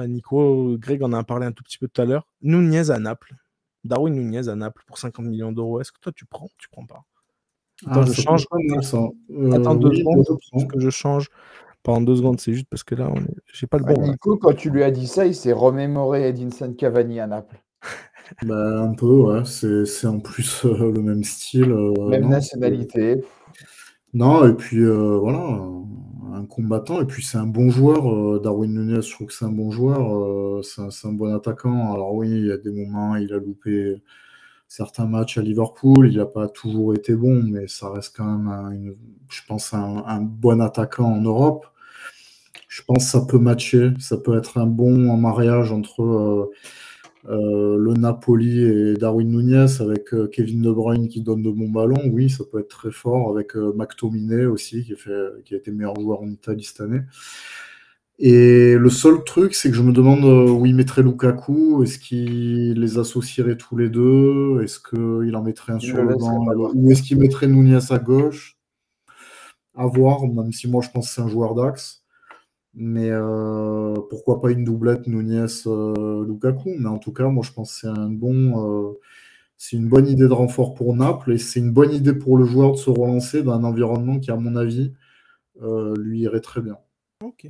Nico, Greg en a parlé un tout petit peu tout à l'heure. Nunez à Naples. Darwin Nunez à Naples pour 50 millions d'euros. Est-ce que toi tu prends ou tu prends pas? Attends, Ah, je ça peut change. être pas mal, ça. Attends deux Oui, moi secondes. je Est-ce prends. que je change pendant 2 secondes? C'est juste parce que là, j'ai pas le Ouais, bon. Là. Nico, quand tu lui as dit ça, il s'est remémoré Edinson Cavani à Naples. Bah, un peu, ouais. C'est en plus le même style. Même Non, nationalité. non, et puis voilà, un combattant. Et puis c'est un bon joueur. Darwin Nunez, je trouve que c'est un bon joueur. C'est un bon attaquant. Alors oui, il y a des moments, il a loupé certains matchs à Liverpool. Il n'a pas toujours été bon, mais ça reste quand même, je pense, un bon attaquant en Europe. Je pense que ça peut matcher. Ça peut être un bon mariage entre le Napoli et Darwin Nunez avec Kevin De Bruyne qui donne de bons ballons. Oui, ça peut être très fort avec McTominay aussi qui a été meilleur joueur en Italie cette année. Et le seul truc, c'est que je me demande où il mettrait Lukaku. Est-ce qu'il les associerait tous les deux? Est-ce qu'il en mettrait un Il sur ne le le laisserait banc? pas Ou partir. est-ce qu'il mettrait Nunez à gauche? À voir, même si moi je pense que c'est un joueur d'axe. Mais pourquoi pas une doublette Nunez-Lukaku? Mais en tout cas, moi je pense que c'est une bonne idée de renfort pour Naples et c'est une bonne idée pour le joueur de se relancer dans un environnement qui, à mon avis, lui irait très bien. Ok.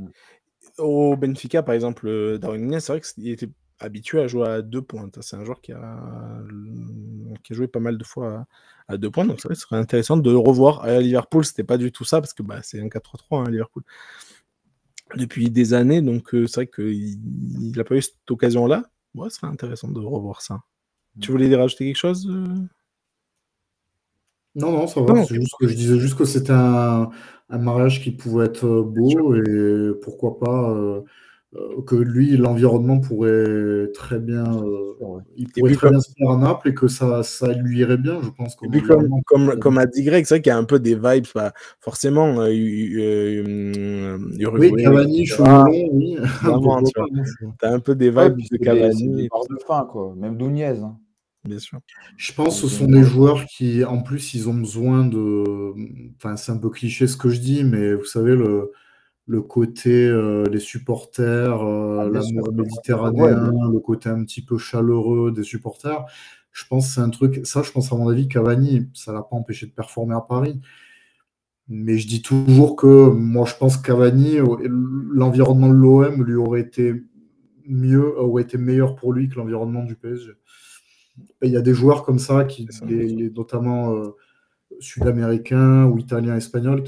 Au Benfica, par exemple, Darwin Nunez, c'est vrai qu'il était habitué à jouer à 2 pointes. C'est un joueur qui a joué pas mal de fois à 2 pointes, donc c'est vrai que ce serait intéressant de le revoir. À Liverpool, c'était pas du tout ça, parce que c'est un 4-3-3 à Liverpool depuis des années, donc c'est vrai qu'il n'a pas eu cette occasion-là. Ouais, ce serait intéressant de revoir ça. Tu voulais rajouter quelque chose Non, non, ça va. Non, C'est ok, juste que je parfait. disais juste que c'était un mariage qui pouvait être Bien sûr. beau et pourquoi pas que lui, l'environnement pourrait très bien, Ouais. il Et pourrait puis, très bien se faire à Naples et que ça lui irait bien, je pense, Et comme puis comme, environnement. comme, comme a dit Greg, c'est vrai qu'il y a un peu des vibes, forcément, Oui, Uruguay, Cavani, cheveux etc. longs, oui, Évidemment, pourquoi tu pas, vois. hein, T'as un peu des Ouais, vibes puis de c'est des Cavani, barres de fin, quoi. Même Nunez. Hein. bien sûr. Je pense que ce C'est sont une des barre de fin. joueurs qui, en plus, ils ont besoin de. Enfin, c'est un peu cliché ce que je dis, mais vous savez, le côté, les supporters, Ah, bien sûr. l'amour Ouais, méditerranéen, le côté un petit peu chaleureux des supporters. Je pense que c'est un truc. Ça, je pense, à mon avis, Cavani, ça l'a pas empêché de performer à Paris. Mais je dis toujours que moi, je pense que Cavani, l'environnement de l'OM lui aurait été meilleur pour lui que l'environnement du PSG. Et il y a des joueurs comme ça, C'est ça. notamment sud-américains ou italiens, espagnols,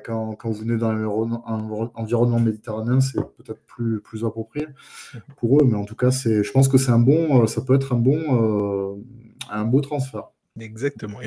quand vous venez dans un environnement méditerranéen, c'est peut-être plus approprié pour eux. Mais en tout cas, je pense que ça peut être un beau transfert. Exactement.